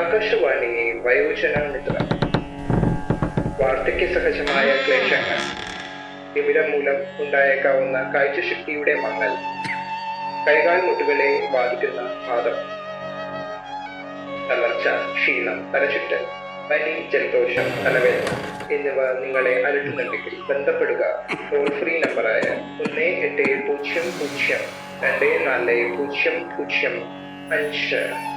ആകാശവാണി വയോജന മിത്ര. വാർദ്ധക്യ സഹജമായ ക്ലേശങ്ങൾ, തിമിരം മൂലം ഉണ്ടായേക്കാവുന്ന കാഴ്ചശക്തിയുടെ മങ്ങൽ, കൈകാൽ മുട്ടുകളെ ബാധിക്കുന്ന വാദം, തളർച്ച, ക്ഷീണം, തലചുറ്റൽ, പനി, ജലദോഷം, തലവേദന എന്നിവ നിങ്ങളെ അലട്ടുന്നുണ്ടെങ്കിൽ ബന്ധപ്പെടുക ടോൾ ഫ്രീ നമ്പറായ 1800 24 005.